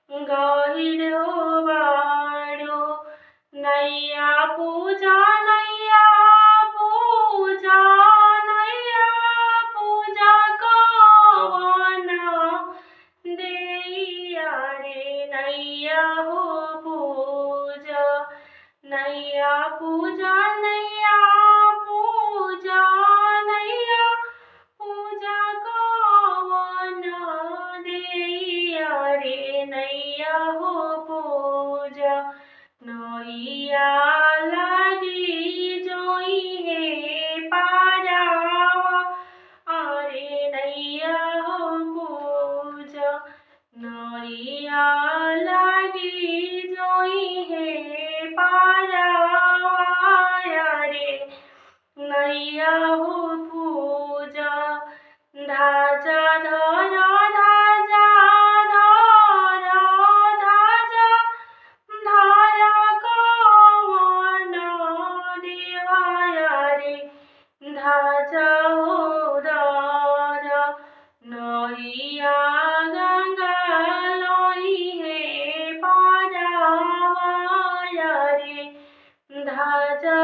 गहिरो बाडो नैया पूजा नैया पूजा नैया पूजा कवन देइया रे नैया हो पूजा नैया पूजा नैया पूजा नैया पूजा कवन देइया रे नैया हो पूजा नैया लागी जोई हे पारावा अरे नैया हो पूजा नैया लागी जोई हे पारावा रे नैया हो पूजा धाजा धर धाजा धर धाजा धर कवन देवाया रे धाजा हो धर नैया गंगा लई हे पारावा रे धाजा